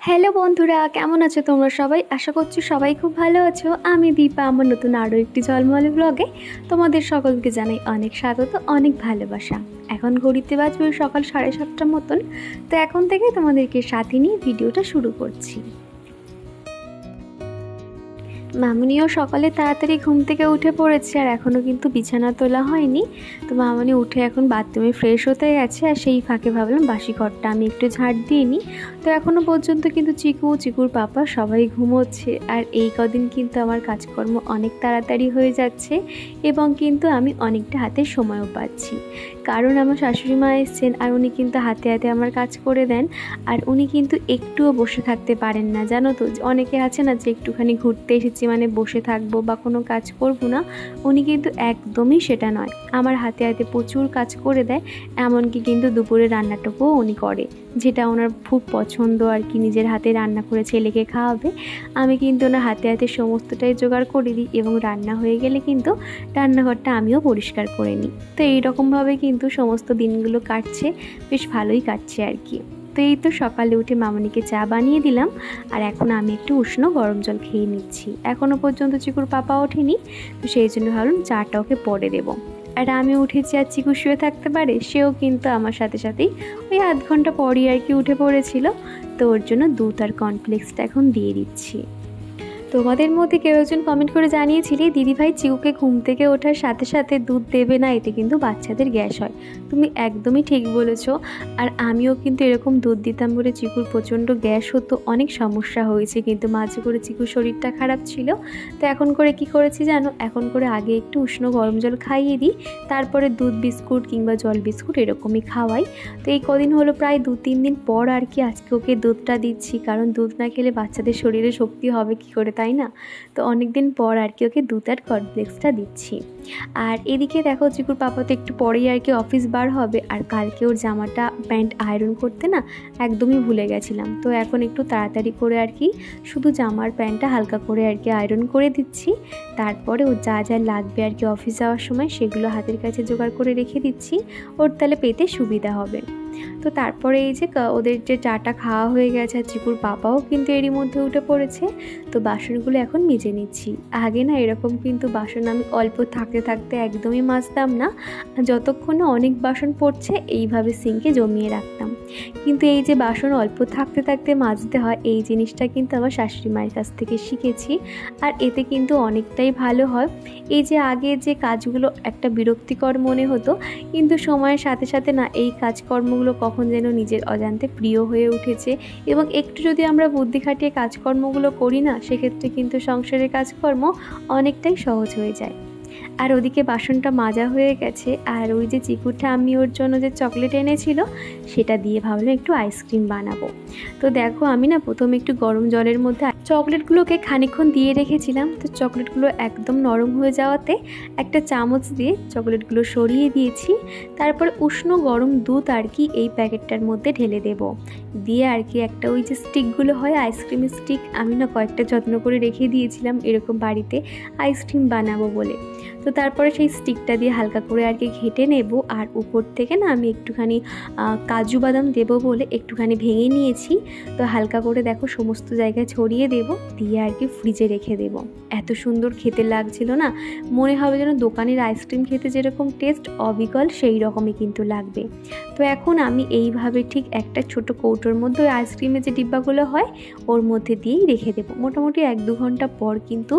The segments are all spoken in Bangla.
হ্যালো বন্ধুরা, কেমন আছো তোমরা সবাই? আশা করছি সবাই খুব ভালো আছো। আমি দীপা, আমার নতুন আরও একটি ঝলমলে ব্লগে তোমাদের সকলকে জানাই অনেক স্বাগত, অনেক ভালোবাসা। এখন ঘড়িতে বাজবে সকাল 7:30 মতন। তো এখন থেকে তোমাদেরকে সাথে নিয়ে ভিডিওটা শুরু করছি। মামুনিও সকালে তাড়াতাড়ি ঘুম থেকে উঠে পড়েছে, আর এখনও কিন্তু বিছানা তোলা হয়নি। তো মামুনি উঠে এখন বাথরুমে ফ্রেশ হতে গেছে, আর সেই ফাঁকে ভাবলাম বাসি ঘরটা আমি একটু ঝাড় দিয়ে নিই। তো এখনও পর্যন্ত কিন্তু চিকুর পাপা সবাই ঘুমোচ্ছে, আর এই কদিন কিন্তু আমার কাজকর্ম অনেক তাড়াতাড়ি হয়ে যাচ্ছে এবং কিন্তু আমি অনেকটা হাতে সময়ও পাচ্ছি, কারণ আমার শাশুড়ি মা এসছেন আর উনি কিন্তু হাতে হাতে আমার কাজ করে দেন। আর উনি কিন্তু একটুও বসে থাকতে পারেন না, জানো তো। অনেকে আছে না যে একটুখানি ঘুরতে এসেছি মানে বসে থাকবো বা কোনো কাজ করব না, উনি কিন্তু একদমই সেটা নয়। আমার হাতে হাতে প্রচুর কাজ করে দেয়, এমনকি কিন্তু দুপুরে রান্নাটুকুও উনি করে, যেটা ওনার খুব পছন্দ আর কি। নিজের হাতে রান্না করে ছেলেকে খাওয়াবে। আমি কিন্তু ওনার হাতে হাতে সমস্তটাই জোগাড় করে দিই এবং রান্না হয়ে গেলে কিন্তু রান্নাঘরটা আমিও পরিষ্কার করে নিই। তো এইরকমভাবে কিন্তু সমস্ত দিনগুলো কাটছে, বেশ ভালোই কাটছে আর কি। তো এই তো সকালে উঠে মামনিকে চা বানিয়ে দিলাম, আর এখন আমি একটু উষ্ণ গরম জল খেয়ে নিচ্ছি। এখনও পর্যন্ত চিকুর পাপা ওঠেনি, তো সেই জন্য ভাবলাম চাটা ওকে পরে দেবো। আর আমি উঠেছি আর চিকু শুয়ে থাকতে পারে? সেও কিন্তু আমার সাথে সাথেই ওই আধ ঘন্টা পরই আর কি উঠে পড়েছিল। তো ওর জন্য দুধ আর কর্নফ্লেক্সটা এখন দিয়ে দিচ্ছি। তোমাদের মধ্যে কেউ একজন কমেন্ট করে জানিয়েছিলে, দিদিভাই চিকুকে ঘুম থেকে ওঠার সাথে সাথে দুধ দেবে না, এতে কিন্তু বাচ্চাদের গ্যাস হয়। তুমি একদমই ঠিক বলেছো। আর আমিও কিন্তু এরকম দুধ দিতাম বলে চিকুর প্রচণ্ড গ্যাস হতো, অনেক সমস্যা হয়েছে, কিন্তু মাঝে করে চিকুর শরীরটা খারাপ ছিল। তো এখন করে কি করেছি জানো, এখন করে আগে একটু উষ্ণ গরম জল খাইয়ে দিই, তারপরে দুধ বিস্কুট কিংবা জল বিস্কুট এরকমই খাওয়াই। তো এই কদিন হলো প্রায় 2-3 দিন পর আর কি আজকে ওকে দুধটা দিচ্ছি, কারণ দুধ না খেলে বাচ্চাদের শরীরে শক্তি হবে কি করে, তাই না? তো অনেক দিন পর আর কি ওকে দুধ আর কর্নফ্লেক্সটা দিচ্ছি। আর এদিকে দেখো চিকুর পাপা তো একটু পরেই আর কি অফিস বার হবে, আর কালকে ওর জামাটা প্যান্ট আয়রন করতে না একদমই ভুলে গেছিলাম। তো এখন একটু তাড়াতাড়ি করে আর কি শুধু জামার প্যান্টটা হালকা করে আর কি আয়রন করে দিচ্ছি। তারপরে ওর যা যা লাগবে আর কি অফিস যাওয়ার সময় সেগুলো হাতের কাছে জোগাড় করে রেখে দিচ্ছি, ওর তাহলে পেতে সুবিধা হবে। তো তারপরে এই যে ওদের যে চাটা খাওয়া হয়ে গেছে, আর চিকুর পাপাও কিন্তু এরই মধ্যে উঠে পড়েছে। তো বাসনগুলো এখন মেজে নিচ্ছি। আগে না এরকম কিন্তু বাসন আমি অল্প থাকতে থাকতে একদমই মাজতাম না, যতক্ষণে অনেক বাসন পড়ছে এইভাবে সিঙ্কে জমিয়ে রাখতাম। কিন্তু এই যে বাসন অল্প থাকতে থাকতে মাজতে হয়, এই জিনিসটা কিন্তু আমার শাশুড়ি মায়ের কাছ থেকে শিখেছি, আর এতে কিন্তু অনেকটাই ভালো হয়। এই যে আগে যে কাজগুলো একটা বিরক্তিকর মনে হতো, কিন্তু সময়ের সাথে সাথে না এই কাজকর্মগুলো কখন যেন নিজের অজান্তে প্রিয় হয়ে উঠেছে, এবং একটু যদি আমরা বুদ্ধি খাটিয়ে কাজকর্মগুলো করি না, সেক্ষেত্রে কিন্তু সংসারের কাজকর্ম অনেকটাই সহজ হয়ে যায়। আর ওদিকে বাসনটা মাজা হয়ে গেছে, আর ওই যে চিকুটা আমি ওর জন্য যে চকলেট এনেছিল সেটা দিয়ে ভাবলাম একটু আইসক্রিম বানাবো। তো দেখো আমি না প্রথমে একটু গরম জলের মধ্যে চকলেটগুলোকে খানিকক্ষণ দিয়ে রেখেছিলাম। তো চকলেটগুলো একদম নরম হয়ে যাওয়াতে একটা চামচ দিয়ে চকলেটগুলো সরিয়ে দিয়েছি। তারপরে উষ্ণ গরম দুধ আর কি এই প্যাকেটটার মধ্যে ঢেলে দেব, দিয়ে আর কি একটা ওই যে স্টিকগুলো হয় আইসক্রিমের স্টিক, আমি না কয়েকটা যত্ন করে রেখে দিয়েছিলাম এরকম বাড়িতে আইসক্রিম বানাবো বলে। তো তারপরে সেই স্টিকটা দিয়ে হালকা করে আর কি ঘেঁটে নেব, আর উপর থেকে না আমি একটুখানি কাজু বাদাম দেবো বলে একটুখানি ভেঙে নিয়েছি। তো হালকা করে দেখো সমস্ত জায়গায় ছড়িয়ে দেব, দিয়ে আর কি ফ্রিজে রেখে দেব। এত সুন্দর খেতে লাগছিল না, মনে হবে যেন দোকানের আইসক্রিম খেতে যেরকম টেস্ট অবিকল সেই রকমই কিন্তু লাগবে। তো এখন আমি এইভাবে ঠিক একটা ছোট কৌটোর মধ্যে ওই আইসক্রিমের যে ডিব্বাগুলো হয় ওর মধ্যে দিয়েই রেখে দেবো। মোটামুটি 1-2 ঘন্টা পর কিন্তু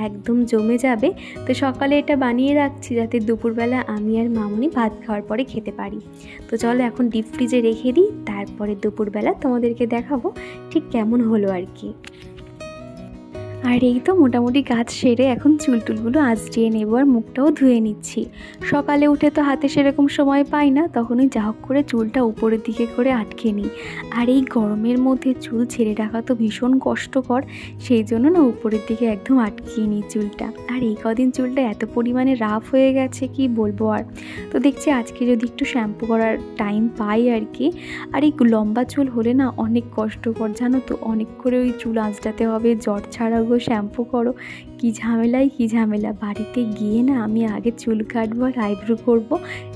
একদম জমে যাবে। তো সকালে এটা বানিয়ে রাখছি যাতে দুপুরবেলা আমি আর মামুনি ভাত খাওয়ার পরে খেতে পারি। তো চলো এখন ডিপ ফ্রিজে রেখে দিই, তারপরে দুপুরবেলা তোমাদেরকে দেখাবো ঠিক কেমন হলো আর কি। আর এই তো মোটামুটি কাজ সেরে এখন চুলটুলগুলো আঁচড়িয়ে নেবো, আর মুখটাও ধুয়ে নিচ্ছি। সকালে উঠে তো হাতে সেরকম সময় পাই না, তখনই যা হোক করে চুলটা উপরের দিকে করে আটকে নিই। আর এই গরমের মধ্যে চুল ছেড়ে রাখা তো ভীষণ কষ্টকর, সেই জন্য না উপরের দিকে একদম আটকিয়ে নিই চুলটা। আর এই কদিন চুলটা এত পরিমাণে রাফ হয়ে গেছে কি বলবো আর। তো দেখছি আজকে যদি একটু শ্যাম্পু করার টাইম পাই আর কি। আর এই লম্বা চুল হলে না অনেক কষ্টকর, জানো তো, অনেক করে ওই চুল আঁচড়াতে হবে, জট ছাড়াবো, শ্যাম্পু করো, কী ঝামেলা। বাড়িতে গিয়ে না আমি আগে চুল কাটবো আর আইব্রো করবো,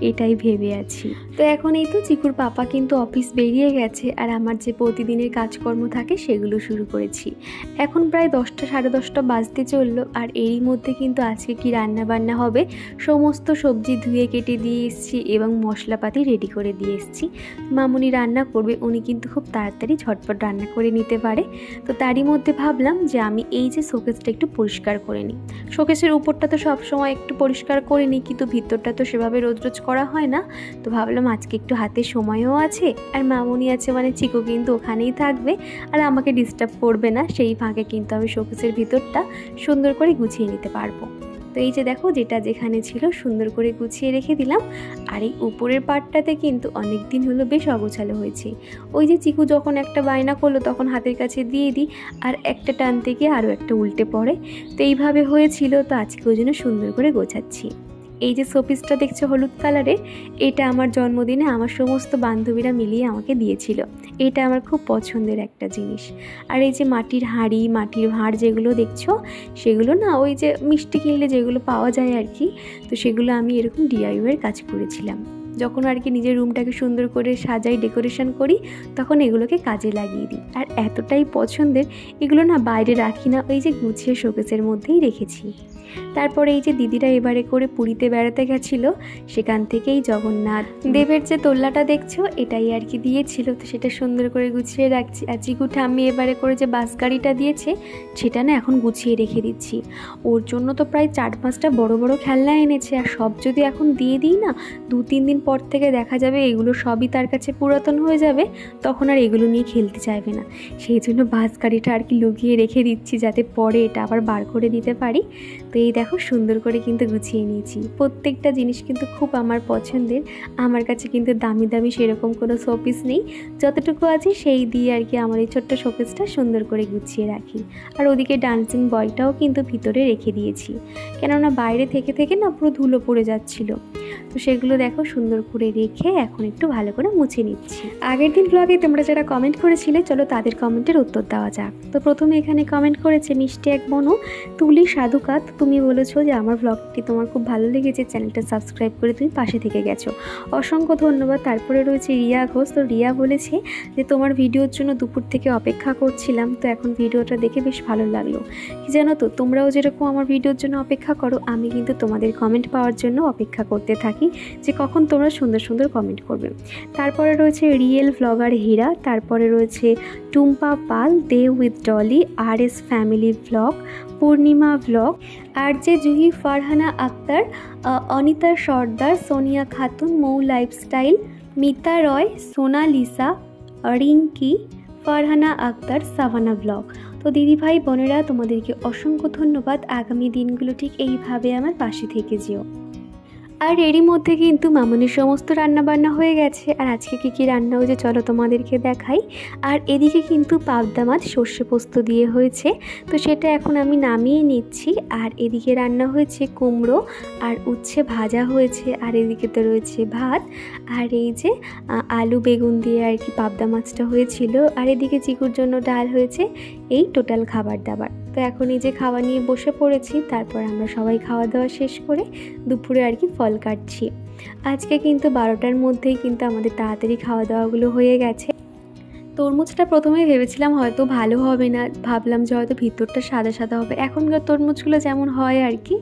এটাই ভেবে আছি। তো এখন এই তো চিকুর পাপা কিন্তু অফিস বেরিয়ে গেছে, আর আমার যে প্রতিদিনের কাজকর্ম থাকে সেগুলো শুরু করেছি। এখন প্রায় 10টা সাড়ে 10টা বাজতে চললো, আর এরই মধ্যে কিন্তু আজকে কি রান্না বান্না হবে সমস্ত সবজি ধুয়ে কেটে দিয়ে এসেছি এবং মশলাপাতি রেডি করে দিয়ে এসেছি। মামুনি রান্না করবে, উনি কিন্তু খুব তাড়াতাড়ি ঝটপট রান্না করে নিতে পারে। তো তারই মধ্যে ভাবলাম যে আমি এই যে শোকেসটা একটু পরিষ্কার করে নিই। শোকেসের উপরটা তো সবসময় একটু পরিষ্কার করে নিই, কিন্তু ভিতরটা তো সেভাবে রোজ রোজ করা হয় না। তো ভাবলাম আজকে একটু হাতে সময়ও আছে, আর মামুনি আছে মানে চিকু কিন্তু ওখানেই থাকবে আর আমাকে ডিস্টার্ব করবে না। সেই ফাঁকে কিন্তু আমি শোকেসের ভিতরটা সুন্দর করে গুছিয়ে নিতে পারবো। তো এই যে দেখো, যেটা যেখানে ছিল সুন্দর করে গুছিয়ে রেখে দিলাম। আর এই উপরের পার্টটাতে কিন্তু অনেক দিন হলো বেশ অগোছালো হয়েছে। ওই যে চিকু যখন একটা বায়না করলো তখন হাতের কাছে দিয়ে দিই, আর একটা টানতে গিয়ে আরও একটা উল্টে পড়ে। তো এইভাবে হয়েছিল, তো আজকে ওই জন্য সুন্দর করে গোছাচ্ছি। এই যে শোপিসটা দেখছো হলুদ কালারের, এটা আমার জন্মদিনে আমার সমস্ত বান্ধবীরা মিলিয়ে আমাকে দিয়েছিল। এটা আমার খুব পছন্দের একটা জিনিস। আর এই যে মাটির হাঁড়ি, মাটির ভাঁড় যেগুলো দেখছো, সেগুলো না ওই যে মিষ্টি কিনলে যেগুলো পাওয়া যায় আর কি, তো সেগুলো আমি এরকম ডিআইওয়াইয়ের কাজ করেছিলাম। যখন আর কি নিজের রুমটাকে সুন্দর করে সাজাই, ডেকোরেশন করি, তখন এগুলোকে কাজে লাগিয়ে দিই। আর এতটাই পছন্দের, এগুলো না বাইরে রাখি না, ওই যে গুছিয়ে শোকেসের মধ্যেই রেখেছি। তারপরে এই যে দিদিরা এবারে করে পুরীতে বেড়াতে গেছিলো, সেখান থেকেই জগন্নাথ দেবের যে তোল্লাটা দেখছো এটাই আর কি দিয়েছিল, তো সেটা সুন্দর করে গুছিয়ে রাখছি। আর চিকু ঠাম্মি এবারে করে যে বাস গাড়িটা দিয়েছে সেটা না এখন গুছিয়ে রেখে দিচ্ছি। ওর জন্য তো প্রায় 4-5টা বড় বড় খেলনা এনেছে, আর সব যদি এখন দিয়ে দিই না, 2-3 দিন পর থেকে দেখা যাবে এগুলো সবই তার কাছে পুরাতন হয়ে যাবে, তখন আর এগুলো নিয়ে খেলতে চাইবে না। সেই জন্য বাস গাড়িটা আর কি লুকিয়ে রেখে দিচ্ছি, যাতে পরে এটা আবার বার করে দিতে পারি। তো এই দেখো সুন্দর করে কিন্তু গুছিয়ে নিয়েছি। প্রত্যেকটা জিনিস কিন্তু খুব আমার পছন্দের। আমার কাছে কিন্তু দামি দামি সেরকম কোনো শোপিস নেই, যতটুকু আছে সেই দিয়ে আর কি আমার এই ছোট্ট শোপিসটা সুন্দর করে গুছিয়ে রাখি। আর ওদিকে ডান্সিং বয়টাও কিন্তু ভিতরে রেখে দিয়েছি, কেননা বাইরে থেকে থেকে না পুরো ধুলো পড়ে যাচ্ছিলো। তো সেগুলো দেখো সুন্দর করে রেখে এখন একটু ভালো করে মুছে নিচ্ছি। আগের দিন ব্লগে তোমরা যারা কমেন্ট করেছিলে, চলো তাদের কমেন্টের উত্তর দেওয়া যাক। তো প্রথমে এখানে কমেন্ট করেছে মিষ্টি এক বনু তুলি সাধুকাত। তুমি বলেছো যে আমার ব্লগটি তোমার খুব ভালো লেগেছে, চ্যানেলটা সাবস্ক্রাইব করে তুমি পাশে থেকে গেছো, অসংখ্য ধন্যবাদ। তারপরে রয়েছে রিয়া ঘোষ। তো রিয়া বলেছে যে তোমার ভিডিওর জন্য দুপুর থেকে অপেক্ষা করছিলাম, তো এখন ভিডিওটা দেখে বেশ ভালো লাগলো। কি জানো তো, তোমরাও যেরকম আমার ভিডিওর জন্য অপেক্ষা করো, আমি কিন্তু তোমাদের কমেন্ট পাওয়ার জন্য অপেক্ষা করতে থাকি যে কখন তোমরা সুন্দর সুন্দর কমেন্ট করবে। তারপরে রয়েছে রিয়েল ব্লগার হীরা, তারপরে রয়েছে Tumpa Pal, day with Dolly, RS family blog, Purnima blog, আর যে Juhi, Farhana Akter, Anita Sardar, Sonia Khatun, Mou lifestyle, Mita Roy, Sonalisa, Rinki, Farhana Akter, Savannah blog. তো দিদিভাই বোনেরা তোমাদেরকে অসংখ্য ধন্যবাদ। আগামী দিনগুলো ঠিক এইভাবে আমার পাশে থেকে যেও। আর এরই মধ্যে কিন্তু মামুনির সমস্ত রান্নাবান্না হয়ে গেছে। আর আজকে কী রান্না হয়েছে চলো তোমাদেরকে দেখাই। আর এদিকে কিন্তু পাবদা মাছ সর্ষে পোস্ত দিয়ে হয়েছে, তো সেটা এখন আমি নামিয়ে নিচ্ছি। আর এদিকে রান্না হয়েছে কুমড়ো আর উচ্ছে ভাজা হয়েছে, আর এদিকে তো রয়েছে ভাত, আর এই যে আলু বেগুন দিয়ে আর কি পাবদা মাছটা হয়েছিল। আর এদিকে চিকুর জন্য ডাল হয়েছে। এই টোটাল খাবার দাবার। তো এখন এই যে খাওয়া নিয়ে বসে পড়েছি, তারপর আমরা সবাই খাওয়া দাওয়া শেষ করে দুপুরে আর কি ফল কাটছি। আজকে কিন্তু 12টার মধ্যেই কিন্তু আমাদের তাড়াতাড়ি খাওয়া দাওয়াগুলো হয়ে গেছে। তরমুজটা প্রথমে ভেবেছিলাম হয়তো ভালো হবে না, ভাবলাম যে হয়তো ভিতরটা সাদা সাদা হবে এখনকার তরমুজগুলো যেমন হয় আর কি।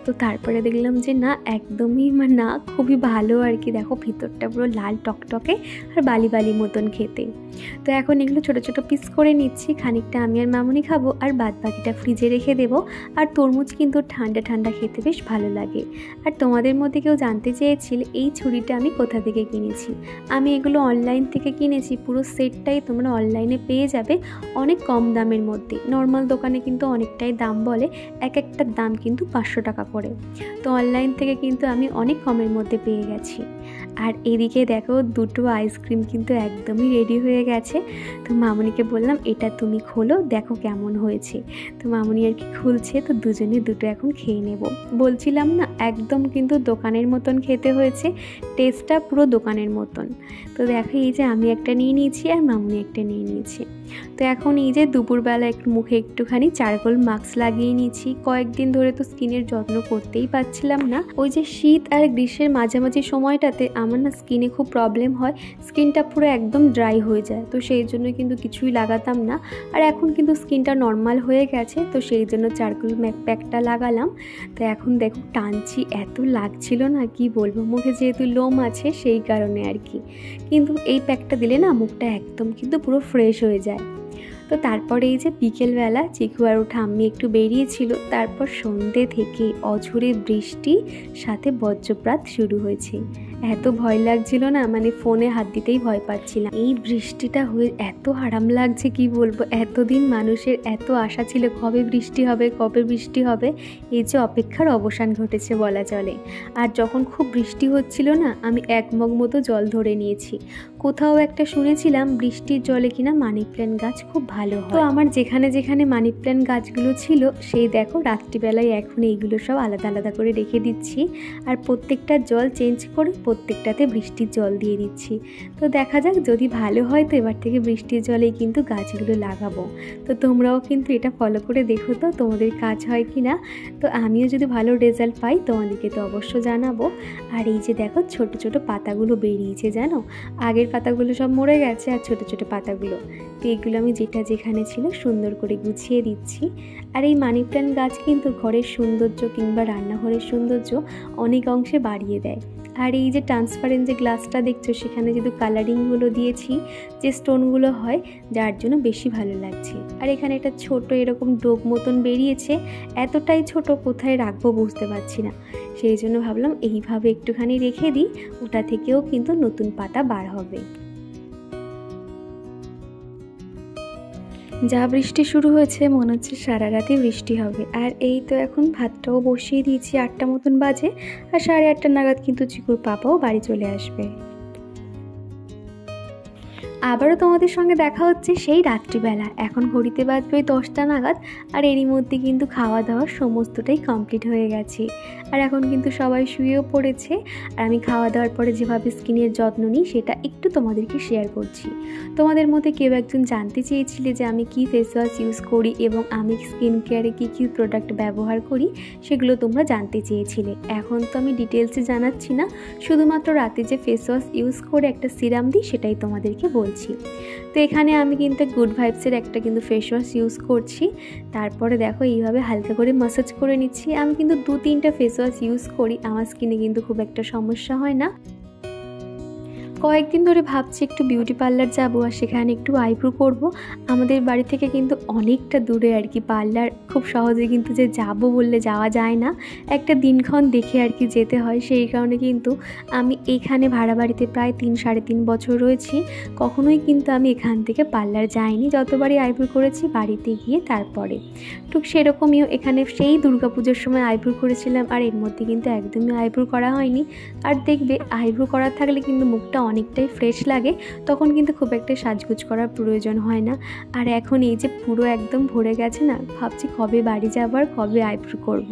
তো তারপরে দেখলাম যে না, একদমই না, খুবই ভালো আর কি। দেখো ভিতরটা পুরো লাল টকটকে আর বালি বালি মতন খেতে। তো এখন এগুলো ছোটো ছোটো পিস করে নিচ্ছি, খানিকটা আমি আর মামুনি খাবো, আর বাদ বাকিটা ফ্রিজে রেখে দেবো। আর তরমুজ কিন্তু ঠান্ডা ঠান্ডা খেতে বেশ ভালো লাগে। আর তোমাদের মধ্যে কেউ জানতে চেয়েছিল এই ছুরিটা আমি কোথা থেকে কিনেছি। আমি এগুলো অনলাইন থেকে কিনেছি, পুরো সেটটাই তোমরা অনলাইনে পেয়ে যাবে অনেক কম দামের মধ্যে। নর্মাল দোকানে কিন্তু অনেকটাই দাম বলে, এক একটার দাম কিন্তু 500 টাকা করে। তো অনলাইন থেকে কিন্তু আমি অনেক কমের মধ্যে পেয়ে গেছি। আর এদিকে দেখো দুটো আইসক্রিম কিন্তু একদমই রেডি হয়ে গেছে। তো মামুনিকে বললাম এটা তুমি খোলো, দেখো কেমন হয়েছে। তো মামুনি আর কি খুলছে, তো দুজনে দুটো এখন খেয়ে নেব। বলছিলাম না, একদম কিন্তু দোকানের মতন খেতে হয়েছে, টেস্টটা পুরো দোকানের মতন। তো দেখো এই যে আমি একটা নিয়ে নিয়েছি আর মামুনি একটা নিয়ে নিয়েছে। তো এখন এই যে দুপুরবেলা একটু মুখে একটুখানি চারকোল মাস্ক লাগিয়ে নিয়েছি। কয়েকদিন ধরে তো স্কিনের যত্ন করতেই পারছিলাম না। ওই যে শীত আর গ্রীষ্মের মাঝামাঝি সময়টাতে আমার না স্কিনে খুব প্রবলেম হয়, স্কিনটা পুরো একদম ড্রাই হয়ে যায়। তো সেই জন্য কিন্তু কিছুই লাগাতাম না। আর এখন কিন্তু স্কিনটা নর্মাল হয়ে গেছে, তো সেই জন্য চারকোল প্যাকটা লাগালাম। তো এখন দেখো টানছি, এত লাগছিল না কি বলবো, মুখে যেহেতু লোম আছে সেই কারণে আর কি। কিন্তু এই প্যাকটা দিলে না মুখটা একদম কিন্তু পুরো ফ্রেশ হয়ে যায়। তো তারপরে এই যে বিকেলবেলা চিকু আর ঠাম্মি একটু বেরিয়েছিল, তারপর সন্ধ্যে থেকে অঝোরে বৃষ্টি সাথে বজ্রপাত শুরু হয়েছে। এত ভয় লাগছিল না, মানে ফোনে হাত দিতেই ভয় পাচ্ছিলাম। এই বৃষ্টিটা হয়ে এত আরাম লাগছে কি বলবো। এতদিন মানুষের এত আশা ছিল কবে বৃষ্টি হবে কবে বৃষ্টি হবে, এই যে অপেক্ষার অবসান ঘটেছে বলা চলে। আর যখন খুব বৃষ্টি হচ্ছিল না, আমি এক মগ মতো জল ধরে নিয়েছি। কোথাও একটা শুনেছিলাম বৃষ্টির জলে কিনা মানি প্ল্যান্ট গাছ খুব ভালো হয়। তো আমার যেখানে যেখানে মানি প্ল্যান্ট গাছগুলো ছিল সেই দেখো রাত্রিবেলায় এখন এইগুলো সব আলাদা আলাদা করে রেখে দিচ্ছি। আর প্রত্যেকটা জল চেঞ্জ করে প্রত্যেকটাতে বৃষ্টির জল দিয়ে দিচ্ছি। তো দেখা যাক যদি ভালো হয় তো এবার থেকে বৃষ্টির জলেই কিন্তু গাছগুলো লাগাবো। তো তোমরাও কিন্তু এটা ফলো করে দেখো তো তোমাদের কাজ হয় কি না। তো আমিও যদি ভালো রেজাল্ট পাই তোমাদেরকে তো অবশ্য জানাবো। আর এই যে দেখো ছোট ছোট পাতাগুলো বেরিয়েছে জানো, আগের পাতাগুলো সব মরে গেছে আর ছোট ছোট পাতাগুলো। তো এইগুলো আমি যেটা যেখানে ছিল সুন্দর করে গুছিয়ে দিচ্ছি। আর এই মানি প্ল্যান্ট গাছ কিন্তু ঘরের সৌন্দর্য কিংবা রান্নাঘরের সৌন্দর্য অনেক অংশে বাড়িয়ে দেয়। আর এই যে ট্রান্সপারেন্ট যে গ্লাসটা দেখছো সেখানে যদি কালারিংগুলো দিয়েছি, যে স্টোনগুলো হয়, যার জন্য বেশি ভালো লাগছে। আর এখানে একটা ছোট এরকম ডোব মতন বেরিয়েছে, এতটাই ছোট কোথায় রাখবো বুঝতে পারছি না। সেই জন্য ভাবলাম এইভাবে একটুখানি রেখে দিই, ওটা থেকেও কিন্তু নতুন পাতা বার হবে। যা বৃষ্টি শুরু হয়েছে মনে হচ্ছে সারা রাতে বৃষ্টি হবে। আর এই তো এখন ভাতটাও বসিয়ে দিয়েছি, 8টা মতন বাজে। আর 8:30 নাগাদ কিন্তু চিকুর পাপাও বাড়ি চলে আসবে। আবারও তোমাদের সঙ্গে দেখা হচ্ছে সেই রাত্রিবেলা। এখন ঘড়িতে বাজবে 10টা নাগাদ। আর এরই মধ্যে কিন্তু খাওয়া দাওয়া সমস্তটাই কমপ্লিট হয়ে গেছে। আর এখন কিন্তু সবাই শুয়েও পড়েছে। আর আমি খাওয়া দাওয়ার পরে যেভাবে স্কিনের যত্ন নিই সেটা একটু তোমাদেরকে শেয়ার করছি। তোমাদের মধ্যে কেউ একজন জানতে চেয়েছিলে যে আমি কি ফেস ওয়াশ ইউজ করি এবং আমি স্কিন কেয়ারে কী কী প্রোডাক্ট ব্যবহার করি, সেগুলো তোমরা জানতে চেয়েছিলে। এখন তো আমি ডিটেলসে জানাচ্ছি না, শুধুমাত্র রাতে যে ফেস ওয়াশ ইউজ করে একটা সিরাম দিই সেটাই তোমাদেরকে বলছি। তো এখানে আমি কিন্তু গুড ভাইবসের একটা কিন্তু ফেস ওয়াশ ইউজ করছি। তারপরে দেখো এইভাবে হালকা করে ম্যাসাজ করে নিচ্ছি। আমি কিন্তু 2-3টা ফেস ওয়াশ ইউজ করি, আমার স্কিনে কিন্তু খুব একটা সমস্যা হয় না। কয়েকদিন ধরে ভাবছি একটু বিউটি পার্লার যাবো আর সেখানে একটু আইব্রো করব। আমাদের বাড়ি থেকে কিন্তু অনেকটা দূরে আর কি পার্লার, খুব সহজে কিন্তু যে যাব বললে যাওয়া যায় না, একটা দিনক্ষণ দেখে আর কি যেতে হয়। সেই কারণে কিন্তু আমি এখানে ভাড়া বাড়িতে প্রায় 3-3.5 বছর রয়েছি, কখনোই কিন্তু আমি এখান থেকে পার্লার যাইনি। যতবারই আইব্রো করেছি বাড়িতে গিয়ে তারপরে। ঠিক সেরকমইও এখানে সেই দুর্গাপুজোর সময় আইব্রো করেছিলাম, আর এর মধ্যে কিন্তু একদমই আইব্রো করা হয়নি। আর দেখবে আইব্রো করা থাকলে কিন্তু মুখটা অনেকটাই ফ্রেশ লাগে, তখন কিন্তু খুব একটা সাজগোজ করার প্রয়োজন হয় না। আর এখন এই যে পুরো একদম ভরে গেছে না, ভাবছি কবে বাড়ি যাবার কবে আইব্রো করব।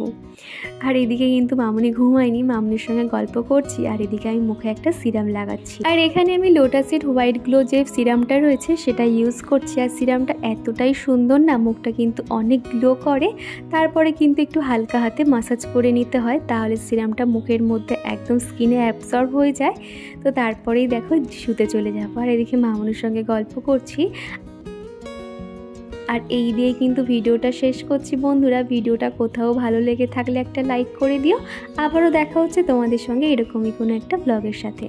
আর এদিকে কিন্তু মামুনি ঘুমায়নি, মামুনির সঙ্গে গল্প করছি আর এদিকে আমি মুখে একটা সিরাম লাগাচ্ছি। আর এখানে আমি লোটাসের হোয়াইট গ্লো যে সিরামটা রয়েছে সেটা ইউজ করছি। আর সিরামটা এতটাই সুন্দর না, মুখটা কিন্তু অনেক গ্লো করে। তারপরে কিন্তু একটু হালকা হাতে ম্যাসাজ করে নিতে হয়, তাহলে সিরামটা মুখের মধ্যে একদম স্কিনে অ্যাবসর্ব হয়ে যায়। তো তারপরেই দেখো শুতে চলে যাবো। আর এদিকে মামুনির সঙ্গে গল্প করছি। আর এই দিয়ে কিন্তু ভিডিওটা শেষ করছি বন্ধুরা। ভিডিওটা কোথাও ভালো লেগে থাকলে একটা লাইক করে দিও। আবারও দেখা হচ্ছে তোমাদের সঙ্গে এরকমই কোনো একটা ব্লগের সাথে।